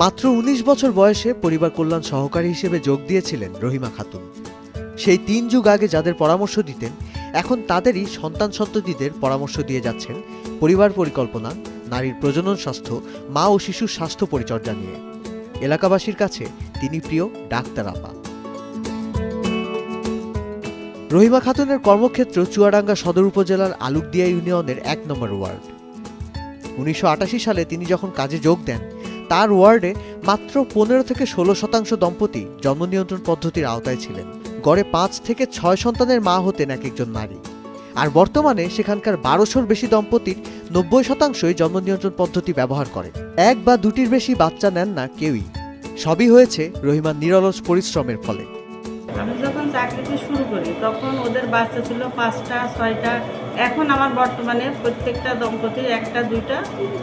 মাত্র ১৯ বছর বয়সে পরিবার কল্যাণ সহকারী হিসেবে যোগ দিয়েছিলেন রহিমা খাতুন। সেই ৩ যুগ আগে যাদের পরামর্শ দিতেন, এখন তাদেরই সন্তান সন্ততিদের পরামর্শ দিয়ে যাচ্ছেন পরিবার পরিকল্পনা, নারীর প্রজনন স্বাস্থ্য, মা ও শিশুর স্বাস্থ্য পরিচর্যা নিয়ে। এলাকাবাসীর কাছে তিনি প্রিয় ডাক্তার আপা। রহিমা খাতুনের কর্মক্ষেত্র চুয়াডাঙ্গা সদর উপজেলার আলুকদিয়া ইউনিয়নের ১ নম্বর ওয়ার্ড। ১৯৮৮ সালে তিনি যখন কাজে যোগ দেন, তার ওয়ার্ডে মাত্র ১৫ থেকে ১৬% দম্পতি জন্ম নিয়ন্ত্রণ পদ্ধতির আওতায় ছিলেন। গড়ে ৫ থেকে ৬ সন্তানের মা হতেন এক একজন নারী। আর বর্তমানে সেখানকার ১২০০র বেশি দম্পতির ৯০%ই জন্ম নিয়ন্ত্রণ পদ্ধতি ব্যবহার করে। ১ বা ২টির বেশি বাচ্চা নেন না কেউই। সবই হয়েছে রহিমার নিরলস পরিশ্রমের ফলে। আমি যখন চাকরিতে শুরু করি তখন ওদের বাচ্চা ছিল ৫টা ৬টা। এখন আমার বর্তমানে প্রত্যেকটা দম্পতির ১টা ২টা,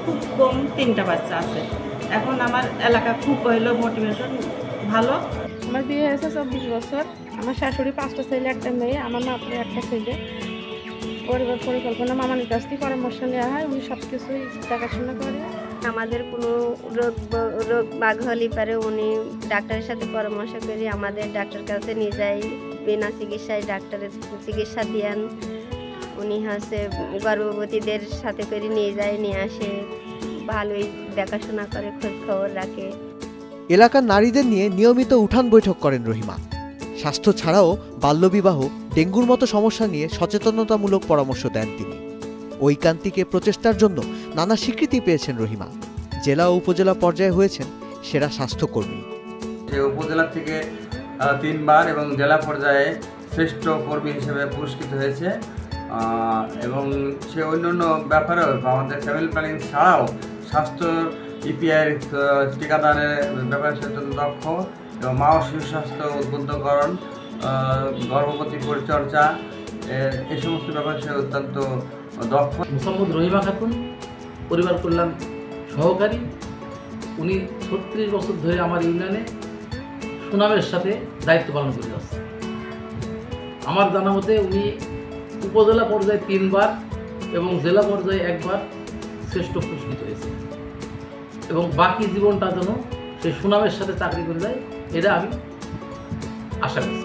খুব কম ৩টা বাচ্চা আছে। এখন আমার এলাকা খুব হইল মোটিভেশন ভালো। আমার বিয়ে হয়েছে ২৪ বছর। আমার শাশুড়ি ৫টা ছেলে 1টা মেয়ে, আমার মাত্র 1টা ছেলে। পরিবার পরিকল্পনা মামার কাছ থেকে পরামর্শ নেওয়া হয়, উনি সব কিছুই দেখাশোনা করে। আমাদের কোনো রোগ বাগ হলে পারে উনি ডাক্তারের সাথে পরামর্শ করি, আমাদের ডাক্তার কাছে নিয়ে যাই, বিনা চিকিৎসায় ডাক্তারের চিকিৎসা দেন। উনি হচ্ছে গর্ভবতীদের সাথে করে নিয়ে যায়, নিয়ে আসে, ভালোই দেখাশোনা করে, খোঁজ খবর রাখে। এলাকার নারীদের নিয়ে নিয়মিত উঠান বৈঠক করেন রহিমা। স্বাস্থ্য ছাড়াও বাল্যবিবাহ, ডেঙ্গুর মতো সমস্যা নিয়ে সচেতনতামূলক পরামর্শ দেন তিনি। ঐকান্তিক প্রচেষ্টার জন্য নানা স্বীকৃতি পেয়েছেন রহিমা। জেলা ও উপজেলা পর্যায়ে হয়েছেন সেরা স্বাস্থ্যকর্মী। উপজেলা থেকে 3 বার এবং জেলা পর্যায়ে শ্রেষ্ঠ কর্মী হিসেবে পুরস্কৃত হয়েছে। এবং সে অন্যান্য ব্যাপারেও আমাদের ফ্যামিলি প্ল্যানিং ছাড়াও স্বাস্থ্য ইপিআই টিকাদানের ব্যাপারে সে অত্যন্ত দক্ষ এবং মা ও শিশু স্বাস্থ্য উদ্বুদ্ধকরণ, গর্ভবতী পরিচর্যা, এই সমস্ত ব্যাপারে সে অত্যন্ত দক্ষ। মোসাম্মদ রহিমা খাতুন, পরিবার কল্যাণ সহকারী। উনি ৩৬ বছর ধরে আমার ইউনিয়নে সুনামের সাথে দায়িত্ব পালন করে যাচ্ছে। আমার জানা মতে উনি উপজেলা পর্যায়ে 3 বার এবং জেলা পর্যায়ে 1 বার শ্রেষ্ঠ পুরস্কৃত হয়েছে এবং বাকি জীবনটা যেন সে সুনামের সাথে চাকরি করে যায়, এটা আমি আশা করছি।